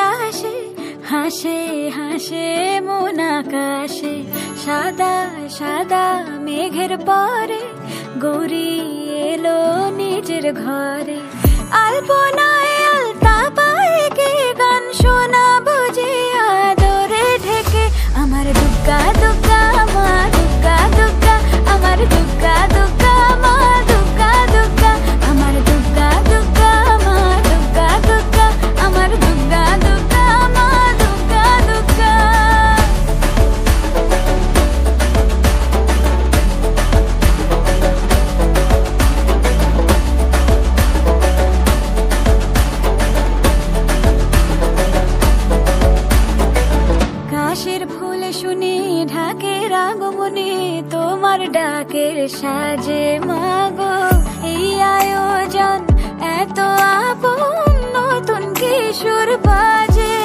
আসে, হাসে হাসে মন আকাশে, সাদা সাদা মেঘের পরে গৌরী এলো নিজের ঘরে। আলপনায় আলতা পায়ে কে গান শোনা বুঝে আদরে ঢেকে, আমার দুগ্গা দুগ্গা মা দুগ্গা দুগ্গা, আমার দুগ্গা দুগ্গা মা দুগ্গা দুগ্গা, আমার দুগ্গা দুগ্গা মা দুগ্গা দুগ্গা, আমার দুগ্গা দুগ্গা মা দুগ্গা দুগ্গা। কাশের ফুল শুনে ঢাকের আগমনে, তোমার ডাকের সাজে মাগো এই আয়োজন এত আপন, নতুন কিশোর বাজে।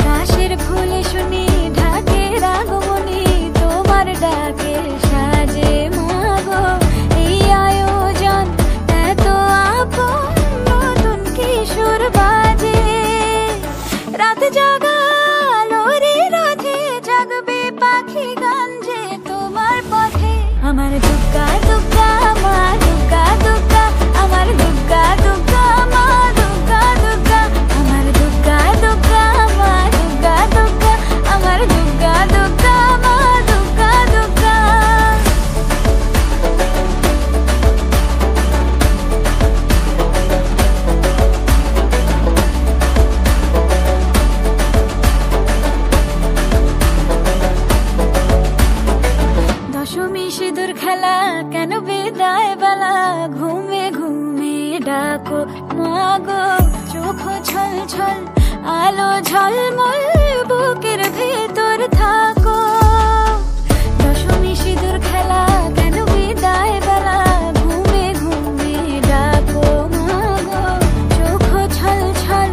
কাশের ফুল শুনে ঢাকের আগমনে, তোমার ডাকের সাজে মাগো এই আয়োজন এত আপন, নতুন কিশোর বাজে। রাত জাগা জাগবে পাখি গান যে তোমার পথে, আমার দুগ্গা দুগ্গা মা দুগ্গা দুগ্গা, আমার দুগ্গা দুগ্গা মা দুগ্গা দুগ্গা, আমার দুগ্গা দুগ্গা মা দুগ্গা দুগ্গা, আমার দুগ্গা দুগ্গা মা দুগ্গা দুগ্গা। দশমী সিঁদুর খেলা কেন বিদায় বেলা, ঘুমে ঘুমে ডাকো মাগো, চোখ ছল ছল আলো ঝলমল বুকের ভেতর থাকো। দশমী সিঁদুর খেলা কেন বিদায় বেলা, ঘুমে ঘুমে ডাকো মাগো, চোখ ছল ছল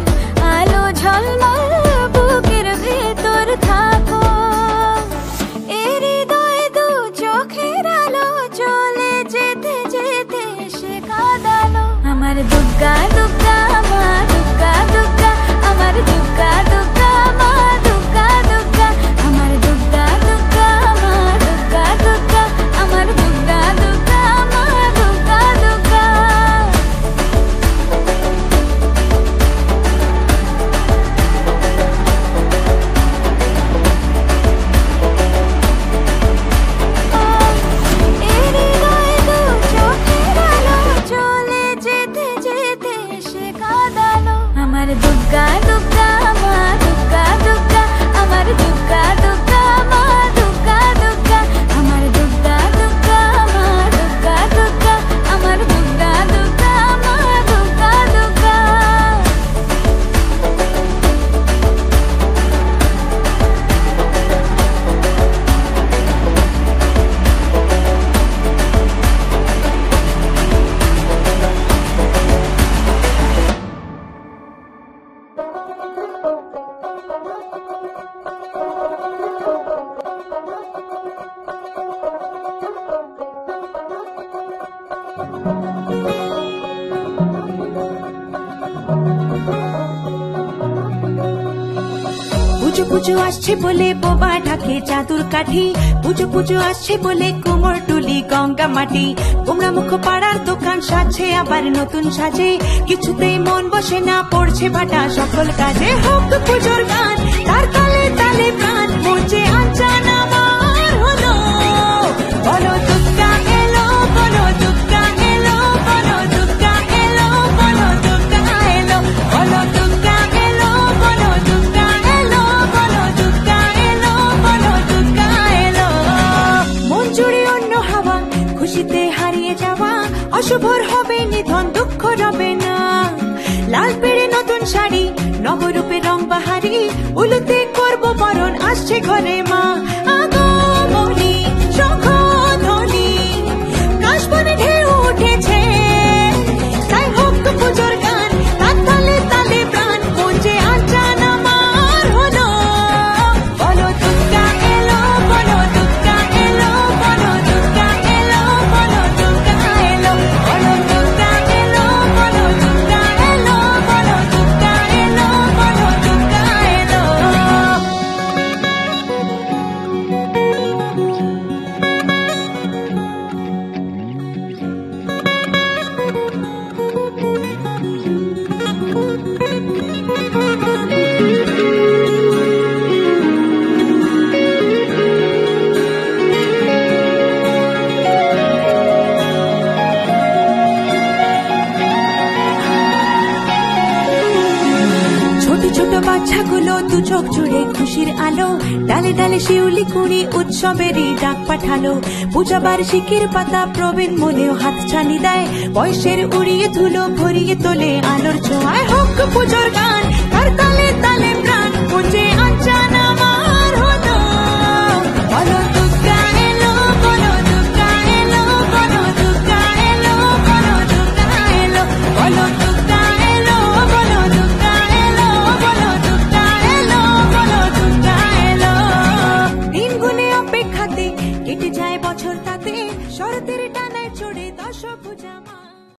আলো ঝলমল বুকের ভেতর থাকো। এর হৃদয় দু চোখের আলো চলে যেতে যেতে সে কাঁদালো, আমার দুগ্গা দুগ্গা মা দুগ্গা দুগ্গা, আমার দুগ্গা দুগ্গা মা দুগ্গা দুগ্গা, আমার দুগ্গা দুগ্গা মা দুগ্গা দুগ্গা, আমার দুগ্গা দুগ্গা মা দুগ্গা দুগ্গা। এর হৃদয় দু চোখের আলো চলে যেতে যেতে সে কাঁদালো, আমার দুগ্গা দুগ্গা মা দুগ্গা দুগ্গা, আমার দুগ্গা দুগ্গা মা দুগ্গা দুগ্গা, আমার দুগ্গা দুগ্গা মা দুগ্গা দুগ্গা, আমার দুগ্গা দুগ্গা মা দুগ্গা দুগ্গা। পুজো পুজো আসছে বলে বোবা ঢাকে চাদুর কাঠি, পুজো পুজো আসছে বলে কুমোর টুলি গঙ্গা মাটি, কুমড়া মুখ পাড়ার দোকান সাজছে আবার নতুন সাজে, কিছুতেই মন বসে না পড়ছে ভাটা সকল কাজে। হোক পুজোর গান তার তালে তালে প্রাণ, মঞ্চে আঞ্চান আমার হলো, বলো দুগ্গা এলো, বলো দুগ্গা এলো, বলো দুগ্গা এলো, বলো দুগ্গা এলো, বলো দুগ্গা এলো, বলো দুগ্গা এলো, বলো দুগ্গা এলো, বলো দুগ্গা এলো। মন জুড়ে অন্য হাওয়া, খুশিতে হারিয়ে যাওয়া, অশুভর হবে নিধন দুঃখ রবে না। লাল পেড়ে নতুন শাড়ি, নবরূপে রং বাহারি, উলুতে করবো বরণ আসছে ঘরে মা। আগমনী শঙ্খ ধ্বনি, কাশবনে ঢেউ উঠেছে, তাই হোক পুজোর গান তার তালে তালে প্রাণ, মঞ্চে আঞ্চান আমার হলো, বলো দুগ্গা এলো, বলো দুগ্গা এলো, বলো দুগ্গা এলো, বলো দুগ্গা এলো, বলো দুগ্গা এলো, বলো দুগ্গা এলো, বলো দুগ্গা এলো, বলো ছোট বাচ্চাগুলো দু চোখ জুড়ে খুশির আলো, ডালে ডালে শিউলি কুড়ি উৎসবেরই ডাক পাঠালো। পূজা বার্ষিকীর পাতা প্রবীণ মনেও হাত ছানি দেয়, বয়সের উড়িয়ে ধুলো ভরিয়ে তোলে আলোর ছোঁয়ায়। হোক পুজোর গান তার তালে তালে প্রাণ পুজে আঞ্চান আমার হলো। বলো দুর্গা এলো, বলো দুর্গা এলো, বলো দুর্গা এলো, বলো দুর্গা এলো, বলো দুর্গা এলো, বলো দুর্গা এলো, বলো দুর্গা এলো, বলো দুর্গা এলো। দিন গুনে অপেক্ষাতে কেটে যায় বছর তাতে, শরতের টানায় চড়ে দশ পূজা।